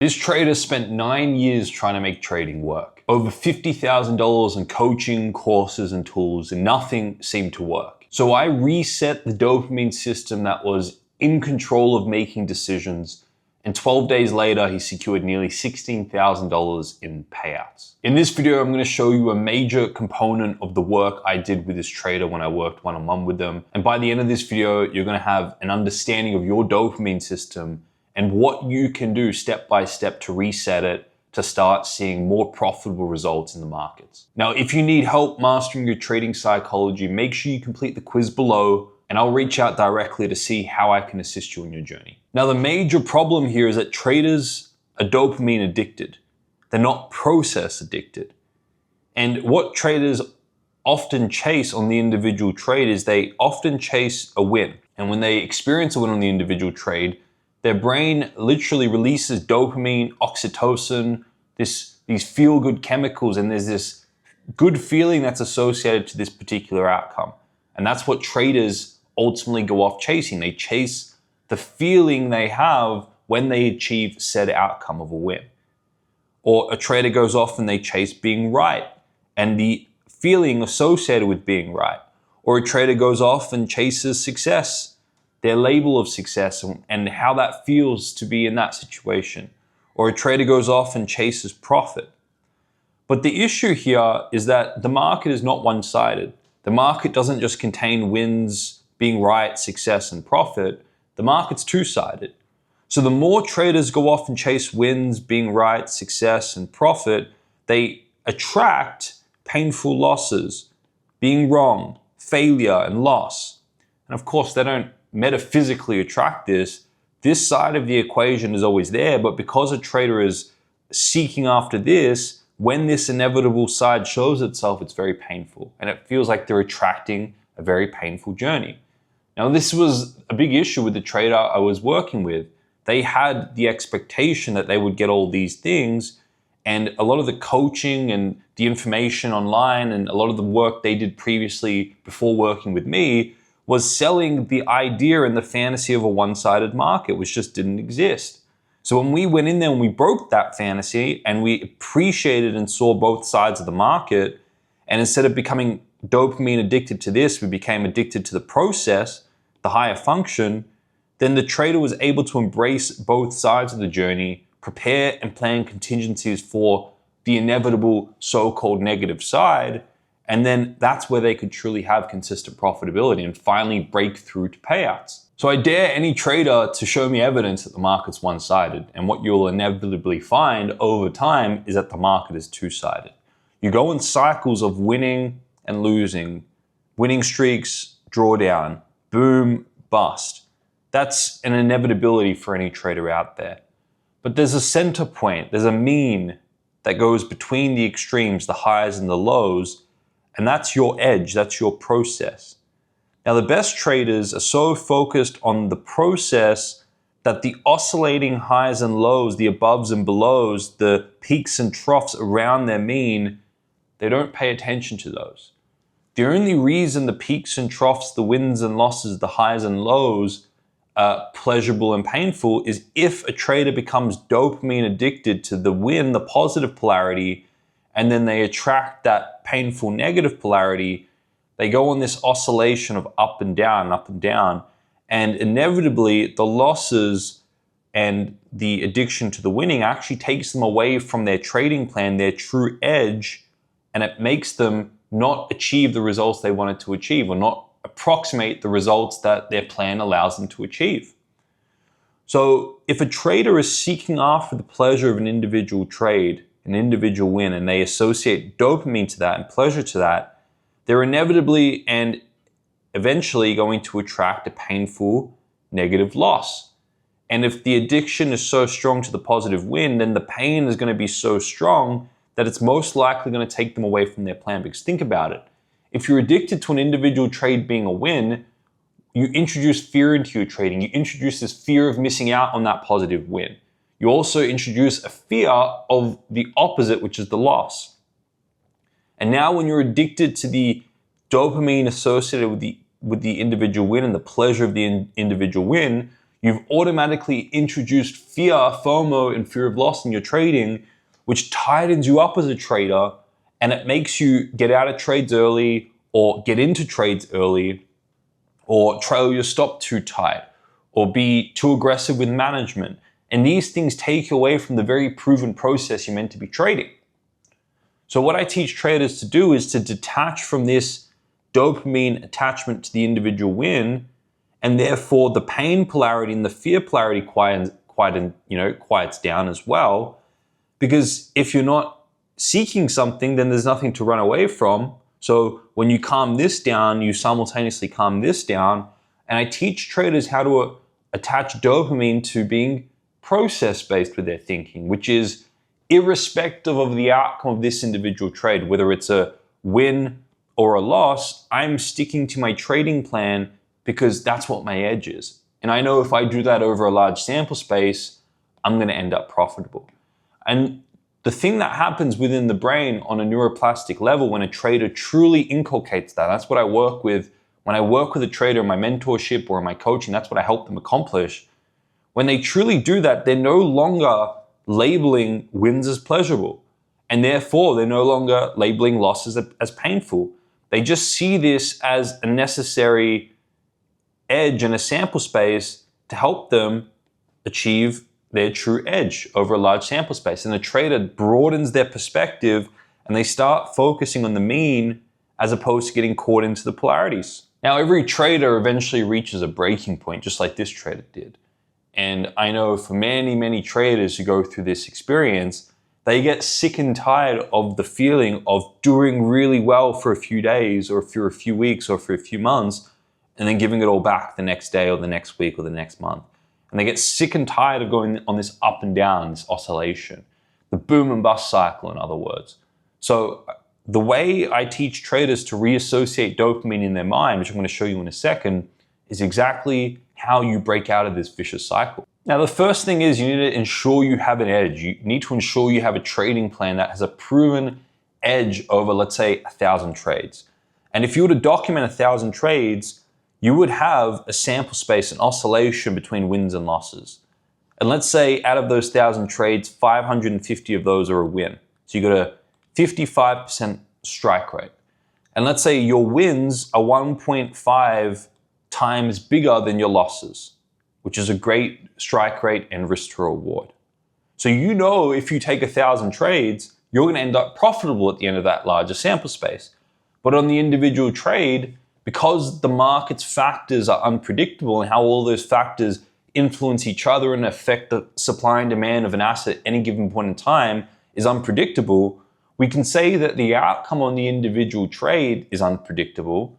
This trader spent 9 years trying to make trading work. Over $50,000 in coaching, courses, and tools, and nothing seemed to work. So I reset the dopamine system that was in control of making decisions, and 12 days later, he secured nearly $16,000 in payouts. In this video, I'm going to show you a major component of the work I did with this trader when I worked one-on-one with them. And by the end of this video, you're going to have an understanding of your dopamine system and what you can do step by step to reset it to start seeing more profitable results in the markets. Now, if you need help mastering your trading psychology, make sure you complete the quiz below, and I'll reach out directly to see how I can assist you in your journey. Now, the major problem here is that traders are dopamine addicted. They're not process addicted. And what traders often chase on the individual trade is they often chase a win. And when they experience a win on the individual trade, their brain literally releases dopamine, oxytocin, these feel-good chemicals, and there's this good feeling that's associated to this particular outcome. And that's what traders ultimately go off chasing. They chase the feeling they have when they achieve said outcome of a win. Or a trader goes off and they chase being right and the feeling associated with being right. Or a trader goes off and chases success, their label of success and how that feels to be in that situation. Or a trader goes off and chases profit. But the issue here is that the market is not one-sided. The market doesn't just contain wins, being right, success, and profit. The market's two-sided. So the more traders go off and chase wins, being right, success, and profit, they attract painful losses, being wrong, failure, and loss. And of course, they don't metaphysically attract this. This side of the equation is always there, but because a trader is seeking after this, when this inevitable side shows itself, it's very painful. And it feels like they're attracting a very painful journey. Now, this was a big issue with the trader I was working with. They had the expectation that they would get all these things, and a lot of the coaching and the information online and a lot of the work they did previously before working with me was selling the idea and the fantasy of a one-sided market, which just didn't exist. So when we went in there and we broke that fantasy and we appreciated and saw both sides of the market, and instead of becoming dopamine addicted to this, we became addicted to the process, the higher function, then the trader was able to embrace both sides of the journey, prepare and plan contingencies for the inevitable so-called negative side, and then that's where they could truly have consistent profitability and finally break through to payouts. So I dare any trader to show me evidence that the market's one-sided. And what you'll inevitably find over time is that the market is two-sided. You go in cycles of winning and losing, winning streaks, drawdown, boom, bust. That's an inevitability for any trader out there. But there's a center point, there's a mean that goes between the extremes, the highs and the lows, and that's your edge, that's your process. Now, the best traders are so focused on the process that the oscillating highs and lows, the aboves and belows, the peaks and troughs around their mean, they don't pay attention to those. The only reason the peaks and troughs, the wins and losses, the highs and lows are pleasurable and painful is if a trader becomes dopamine addicted to the win, the positive polarity, and then they attract that painful negative polarity. They go on this oscillation of up and down, and inevitably the losses and the addiction to the winning actually takes them away from their trading plan, their true edge, and it makes them not achieve the results they wanted to achieve or not approximate the results that their plan allows them to achieve. So if a trader is seeking after the pleasure of an individual trade, an individual win, and they associate dopamine to that and pleasure to that, they're inevitably and eventually going to attract a painful negative loss. And if the addiction is so strong to the positive win, then the pain is going to be so strong that it's most likely going to take them away from their plan. Because think about it. If you're addicted to an individual trade being a win, you introduce fear into your trading. You introduce this fear of missing out on that positive win. You also introduce a fear of the opposite, which is the loss. And now when you're addicted to the dopamine associated with the individual win and the pleasure of the individual win, you've automatically introduced fear, FOMO, and fear of loss in your trading, which tightens you up as a trader, and it makes you get out of trades early or get into trades early or trail your stop too tight or be too aggressive with management. And these things take you away from the very proven process you're meant to be trading. So what I teach traders to do is to detach from this dopamine attachment to the individual win, and therefore the pain polarity and the fear polarity quiets down as well. Because if you're not seeking something, then there's nothing to run away from. So when you calm this down, you simultaneously calm this down. And I teach traders how to attach dopamine to being process-based with their thinking, which is irrespective of the outcome of this individual trade, whether it's a win or a loss, I'm sticking to my trading plan because that's what my edge is. And I know if I do that over a large sample space, I'm going to end up profitable. And the thing that happens within the brain on a neuroplastic level when a trader truly inculcates that, that's what I work with. When I work with a trader in my mentorship or in my coaching, that's what I help them accomplish. When they truly do that, they're no longer labeling wins as pleasurable. And therefore, they're no longer labeling losses as painful. They just see this as a necessary edge and a sample space to help them achieve their true edge over a large sample space. And the trader broadens their perspective and they start focusing on the mean as opposed to getting caught into the polarities. Now, every trader eventually reaches a breaking point, just like this trader did. And I know for many, many traders who go through this experience, they get sick and tired of the feeling of doing really well for a few days or for a few weeks or for a few months, and then giving it all back the next day or the next week or the next month. And they get sick and tired of going on this up and down, this oscillation, the boom and bust cycle, in other words. So the way I teach traders to reassociate dopamine in their mind, which I'm going to show you in a second, is exactly how you break out of this vicious cycle. Now, the first thing is you need to ensure you have an edge. You need to ensure you have a trading plan that has a proven edge over, let's say, 1,000 trades. And if you were to document 1,000 trades, you would have a sample space, an oscillation between wins and losses. And let's say out of those 1,000 trades, 550 of those are a win. So you got a 55% strike rate. And let's say your wins are 1.5 times bigger than your losses, which is a great strike rate and risk to reward. So you know if you take 1,000 trades, you're going to end up profitable at the end of that larger sample space. But on the individual trade, because the market's factors are unpredictable and how all those factors influence each other and affect the supply and demand of an asset at any given point in time is unpredictable, we can say that the outcome on the individual trade is unpredictable,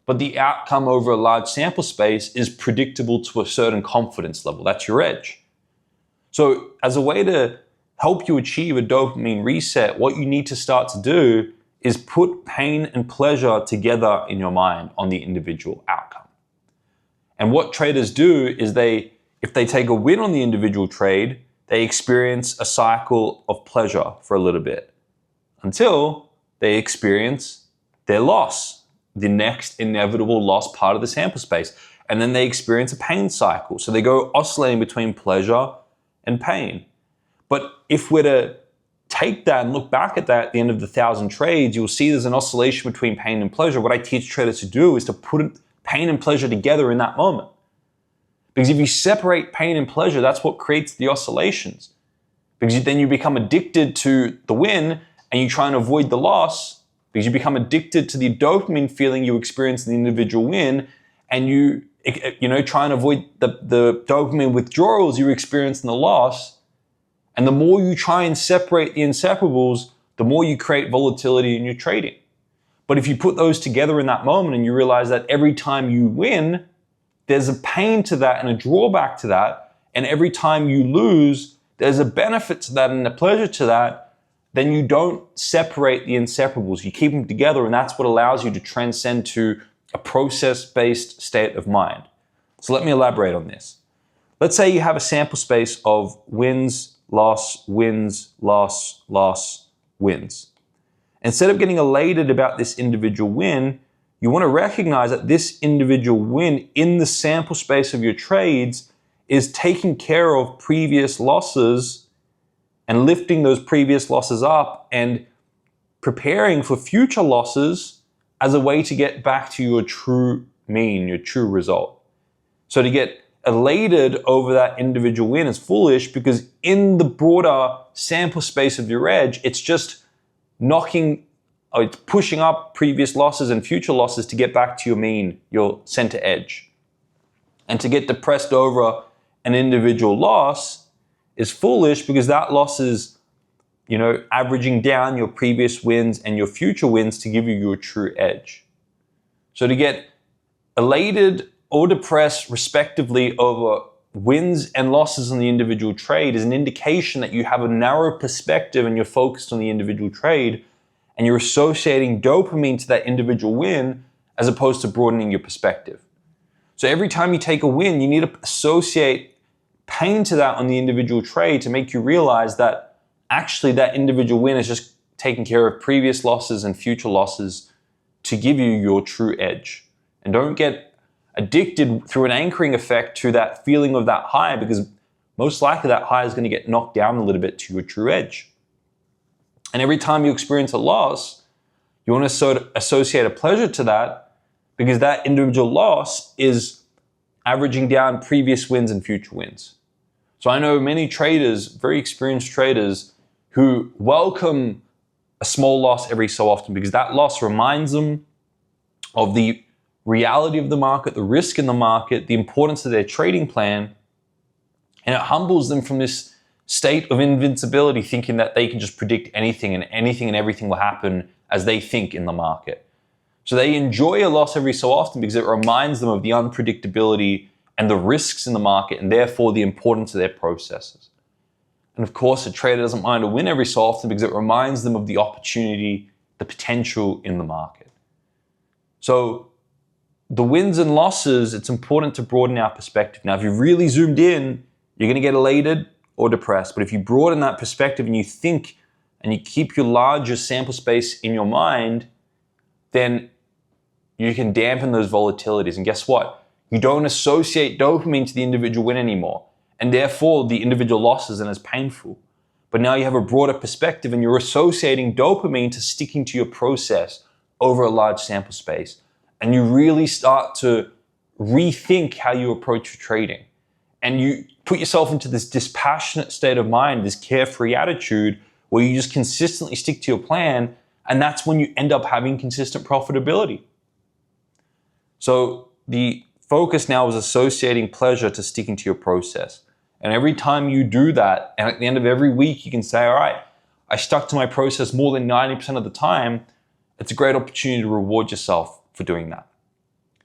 but the outcome over a large sample space is predictable to a certain confidence level. That's your edge. So as a way to help you achieve a dopamine reset, what you need to start to do is put pain and pleasure together in your mind on the individual outcome. And what traders do is if they take a win on the individual trade, they experience a cycle of pleasure for a little bit until they experience their loss, the next inevitable loss part of the sample space. And then they experience a pain cycle. So they go oscillating between pleasure and pain. But if we're to take that and look back at that at the end of the 1,000 trades, you'll see there's an oscillation between pain and pleasure. What I teach traders to do is to put pain and pleasure together in that moment. Because if you separate pain and pleasure, that's what creates the oscillations. Because then you become addicted to the win and you try and avoid the loss, because you become addicted to the dopamine feeling you experience in the individual win, and you try and avoid the dopamine withdrawals you experience in the loss. And the more you try and separate the inseparables, the more you create volatility in your trading. But if you put those together in that moment and you realize that every time you win, there's a pain to that and a drawback to that, and every time you lose, there's a benefit to that and a pleasure to that, then you don't separate the inseparables. You keep them together, and that's what allows you to transcend to a process-based state of mind. So let me elaborate on this. Let's say you have a sample space of wins, loss, wins, loss, loss, wins. Instead of getting elated about this individual win, you want to recognize that this individual win in the sample space of your trades is taking care of previous losses and lifting those previous losses up and preparing for future losses as a way to get back to your true mean, your true result. So to get elated over that individual win is foolish, because in the broader sample space of your edge, it's just it's pushing up previous losses and future losses to get back to your mean, your center edge. And to get depressed over an individual loss is foolish, because that loss is, averaging down your previous wins and your future wins to give you your true edge. So to get elated or depressed respectively over wins and losses in the individual trade is an indication that you have a narrow perspective and you're focused on the individual trade, and you're associating dopamine to that individual win as opposed to broadening your perspective. So every time you take a win, you need to associate pain to that on the individual trade to make you realize that actually that individual win is just taking care of previous losses and future losses to give you your true edge. And don't get addicted through an anchoring effect to that feeling of that high, because most likely that high is going to get knocked down a little bit to your true edge. And every time you experience a loss, you want to associate a pleasure to that, because that individual loss is averaging down previous wins and future wins. So I know many traders, very experienced traders, who welcome a small loss every so often, because that loss reminds them of the reality of the market, the risk in the market, the importance of their trading plan, and it humbles them from this state of invincibility, thinking that they can just predict anything and everything will happen as they think in the market. So they enjoy a loss every so often because it reminds them of the unpredictability and the risks in the market, and therefore the importance of their processes. And of course, a trader doesn't mind a win every so often because it reminds them of the opportunity, the potential in the market. So the wins and losses, it's important to broaden our perspective. Now, if you've really zoomed in, you're going to get elated or depressed. But if you broaden that perspective and you think and you keep your larger sample space in your mind, then you can dampen those volatilities. And guess what? You don't associate dopamine to the individual win anymore. And therefore, the individual loss isn't as painful. But now you have a broader perspective and you're associating dopamine to sticking to your process over a large sample space. And you really start to rethink how you approach your trading. And you put yourself into this dispassionate state of mind, this carefree attitude, where you just consistently stick to your plan. And that's when you end up having consistent profitability. So the focus now is associating pleasure to sticking to your process. And every time you do that, and at the end of every week, you can say, all right, I stuck to my process more than 90% of the time. It's a great opportunity to reward yourself for doing that.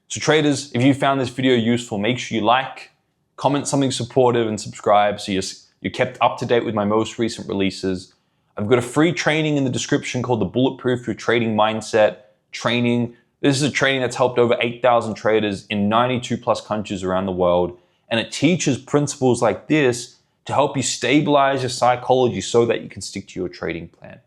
So traders, if you found this video useful, make sure you like, comment something supportive, and subscribe so you're kept up to date with my most recent releases. I've got a free training in the description called the Bulletproof Your Trading Mindset training. This is a training that's helped over 8,000 traders in 92 plus countries around the world. And it teaches principles like this to help you stabilize your psychology so that you can stick to your trading plan.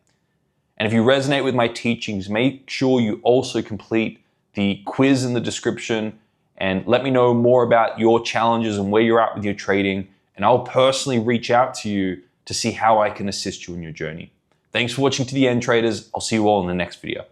And if you resonate with my teachings, make sure you also complete the quiz in the description and let me know more about your challenges and where you're at with your trading. And I'll personally reach out to you to see how I can assist you in your journey. Thanks for watching to the end, traders. I'll see you all in the next video.